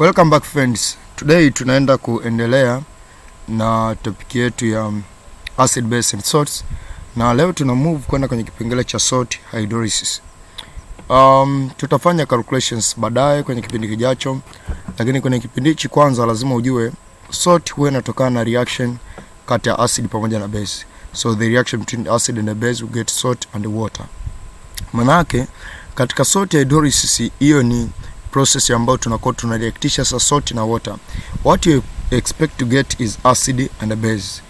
Welcome back friends. Today tunaenda kuendelea na topic yetu ya acid base and salts, na leo tuna move kwenda kwenye kipengele cha salt hydrolysis. Tutafanya calculations baadaye kwenye kipindi kijacho, lakini kwenye kipindi hichi kwanza lazima ujue salt huwa inatokana na reaction kati ya acid pamoja na base. So the reaction between acid and the base will get salt and water. Manake katika salt hydrolysis hiyo ni process ambayo tunakuwa tunareactisha salt na water. What you expect to get is acid and a base.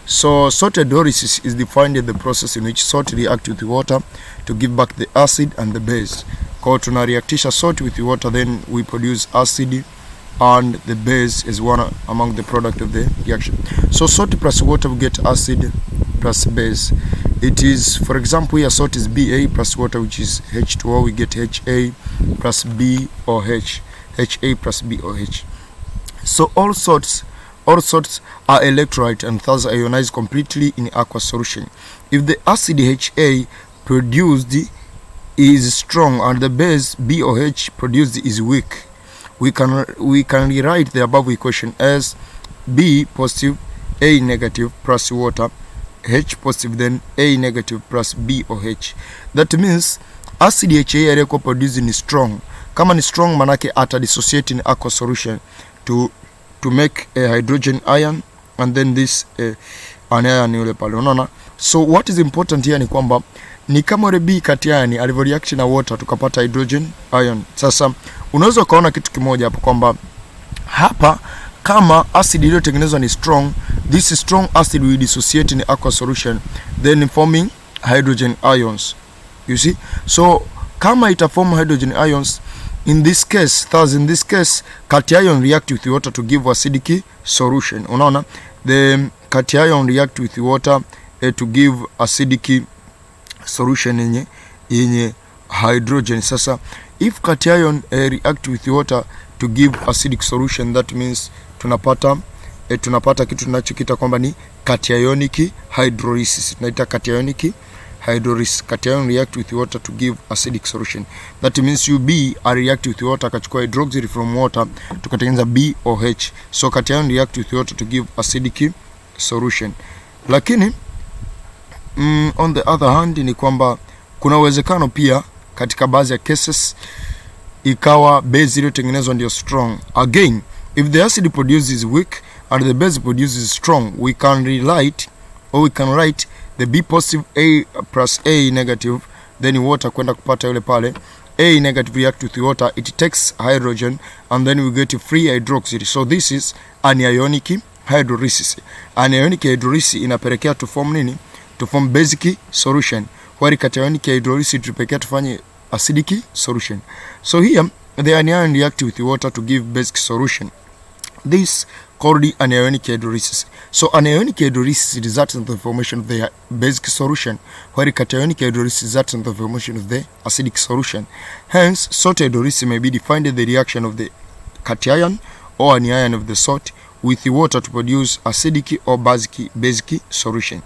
So salt hydrolysis is defined as the process in which salt reacts with water to give back the acid and the base. Kwa tunareactisha salt with water, then we produce acid and the base is one among the product of the reaction. So salt plus water we get acid plus base. It is, for example, here salt is Ba plus water, which is H2O. We get Ha plus BOH, Ha plus BOH. So all salts are electrolyte and thus ionized completely in aqueous solution. If the acid Ha produced is strong and the base BOH produced is weak, we can rewrite the above equation as B positive, A negative plus water, H positive, then A negative plus BOH. That means acid HA aliyekuwa producing is strong. Kama ni strong, manake ata dissociate in aqueous solution to make a hydrogen ion, and then this an ion yule pale, unaona. So what is important here ni kwamba ni kama ile B kati yani alivyo react na water tukapata hydrogen ion. Sasa unaweza ukaona kitu kimoja hapo kwamba hapa kama acid iliyotengenezwa ni strong, this strong acid will dissociate in aqueous solution then forming hydrogen ions. You see? So kama ita form hydrogen ions, in this case cation react with water to give acidic solution. Unaona, the cation react with water to give acidic solution yenye hydrogen. Sasa if cation react with water to give acidic solution, that means tunapata kitu tunachokita kwamba ni cationic hydrolysis. Tunaita cationic hydrolysis. Cation react with water to give acidic solution. That means UB are react with water, akachukua hydroxyl from water tukatengeneza BOH. So cation react with water to give acidic solution. Lakini on the other hand ni kwamba kuna uwezekano pia katika baadhi ya cases ikawa base iliyotengenezwa ndio strong. Again, if the acid produces weak and the base produces strong, we can write the B positive A plus A negative, then water kwenda kupata yule pale A negative react with water, it takes hydrogen and then we get free hydroxyl. So this is anionic hydrolysis. Anionic hydrolysis inapelekea to form nini? To form basic solution. While cationic hydrolysis tupelekea tufanye acidic solution. So here the anion react with water to give basic solution. This called the anionic hydrolysis. So anionic hydrolysis results in the formation of the basic solution, while cationic hydrolysis results in the formation of the acidic solution. Hence, salt hydrolysis may be defined as the reaction of the cation or anion of the salt with the water to produce acidic or basic solution.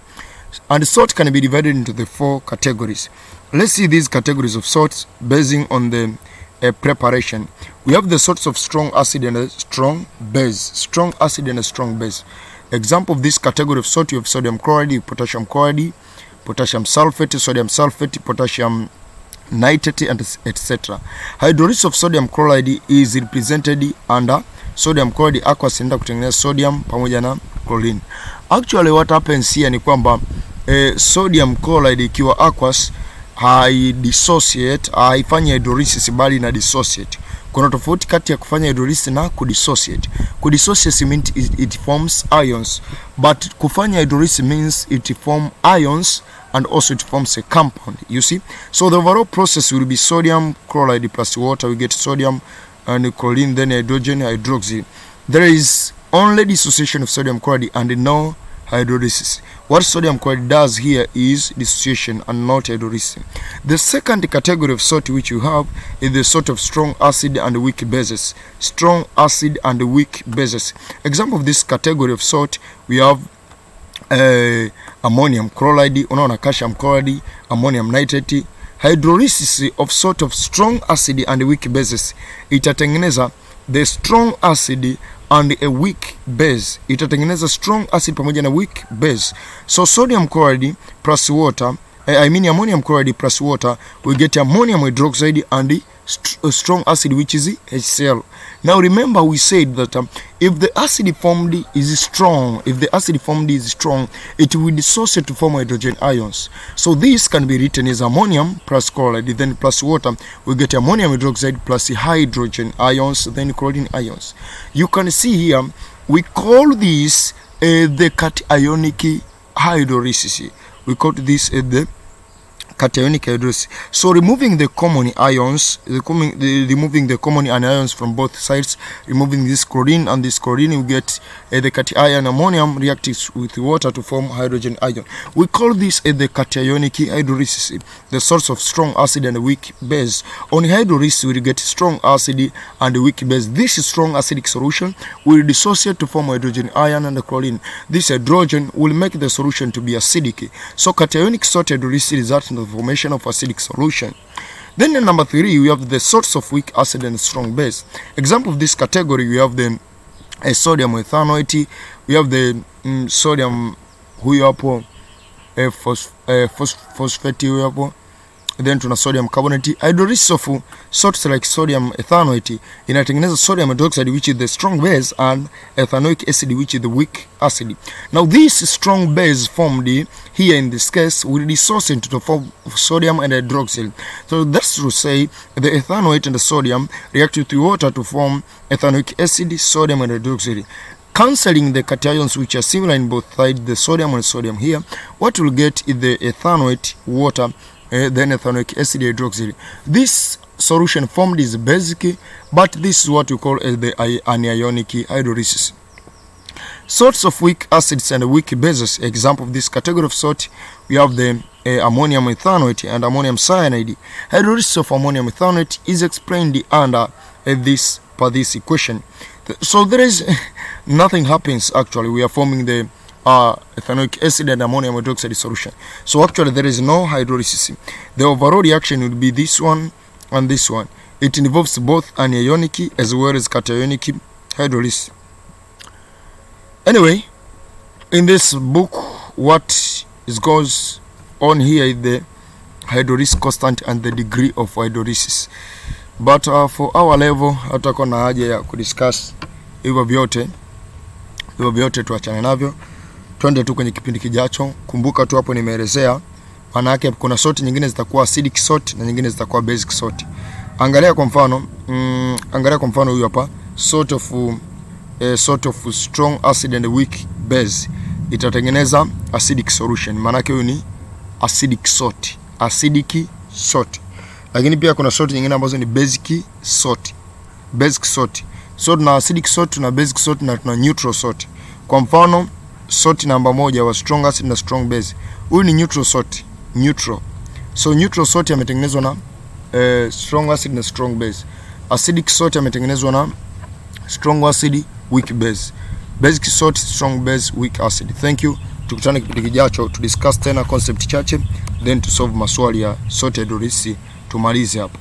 And salt can be divided into the four categories. Let's see these categories of salts basing on the preparation. We have the salts of strong acid and a strong base. Strong acid and a strong base. Example of this category of salt, you have sodium chloride, potassium chloride, potassium sulfate, sodium sulfate, potassium nitrate, and etc. Hydrolysis of sodium chloride is represented under sodium chloride aqueous inaenda kutengeneza sodium pamoja na chlorine. Actually what happens here ni kwamba sodium chloride ikiwa aqueous haifanyi hydrolysis bali na dissociate. Kuna tofauti kati ya kufanya hydrolysis na kudissociate. Kudissociate means it forms ions, but kufanya hydrolysis means it forms ions and also it forms a compound, you see. So the overall process will be sodium chloride plus water, we get sodium and chlorine, then hydrogen, hydroxyl. There is only dissociation of sodium chloride and no hydrolysis. What sodium chloride does here is dissociation and not hydrolysis. The second category of salt which you have is the salt of strong acid and weak bases. Strong acid and weak bases. Example of this category of salt, we have ammonium chloride, unaona calcium chloride, ammonium nitrate. Hydrolysis of salt of strong acid and weak bases itatengeneza the strong acid and a weak base. Itatengeneza strong acid pamoja na weak base. So sodium chloride plus water, ammonium chloride plus water, we get ammonium hydroxide and the strong acid, which is HCl. Now remember, we said that if the acid formed is strong, it will dissociate to form hydrogen ions. So this can be written as ammonium plus chloride, then plus water, we get ammonium hydroxide plus hydrogen ions, then chlorine ions. You can see here, we call this the cationic hydrolysis. We call this the cationic hydrolysis. So removing the common ions, removing the common anions from both sides, removing this chlorine and this chlorine, you get the cation ammonium reacts with water to form hydrogen ion. We call this the cationic hydrolysis, the source of strong acid and weak base. On hydrolysis, we get strong acid and weak base. This strong acidic solution will dissociate to form hydrogen ion and chlorine. This hydrogen will make the solution to be acidic. So cationic salt hydrolysis results in the formation of acidic solution. Then in number 3, we have the source of weak acid and strong base. Example of this category, we have the sodium ethanoate, we have the sodium huyo hapo, phosphate huyo hapo, then tuna sodium carbonate. Hydrolysis of salts like sodium ethanoate inatengeneza sodium hydroxide, which is the strong base, and ethanoic acid, which is the weak acid. Now this strong base formed here in this case will dissociate to form sodium and hydroxyl. So that's to say the ethanoate and the sodium react with water to form ethanoic acid, sodium and hydroxyl. Cancelling the cations which are similar in both sides, the sodium and sodium here, what we'll get is the ethanoate, water, then ethanoic acid, hydroxyl. This solution formed is basic, but this is what we call as the anionic hydrolysis. Salts of weak acids and weak bases. Example of this category of salt, we have the ammonium ethanoate and ammonium cyanide. Hydrolysis of ammonium ethanoate is explained under this equation. So there is nothing happens actually. We are forming the ethanoic acid and ammonium hydroxide solution. So actually there is no hydrolysis. The overall reaction will be this one and this one. It involves both anionic as well as cationic hydrolysis. Anyway, in this book, what goes on here is the hydrolysis constant and the degree of hydrolysis. But for our level, hatakuwa na haja ya kudiscuss hivyo vyote tuachane navyo. Twende tu kwenye kipindi kijacho. Kumbuka tu hapo nimeelezea maana yake kuna salt nyingine zitakuwa acidic salt na nyingine zitakuwa basic salt. Angalia kwa mfano huyu hapa, salt of strong acid and weak base itatengeneza acidic solution. Maana yake huyu ni acidic salt. Lakini pia kuna salt nyingine ambazo ni basic salt. So tuna acidic salt, tuna basic salt na tuna neutral salt. Kwa mfano salt namba 1 wa strong acid na strong base, huyu ni neutral salt, So neutral salt yametengenezwa na strong acid na strong base. Acidic salt yametengenezwa na strong acid, weak base. Basic salt, strong base, weak acid. Thank you. Tukutane kipindi kijacho to discuss tena concept chache, then to solve maswali ya salt hydrolysis. Tumalize hapo.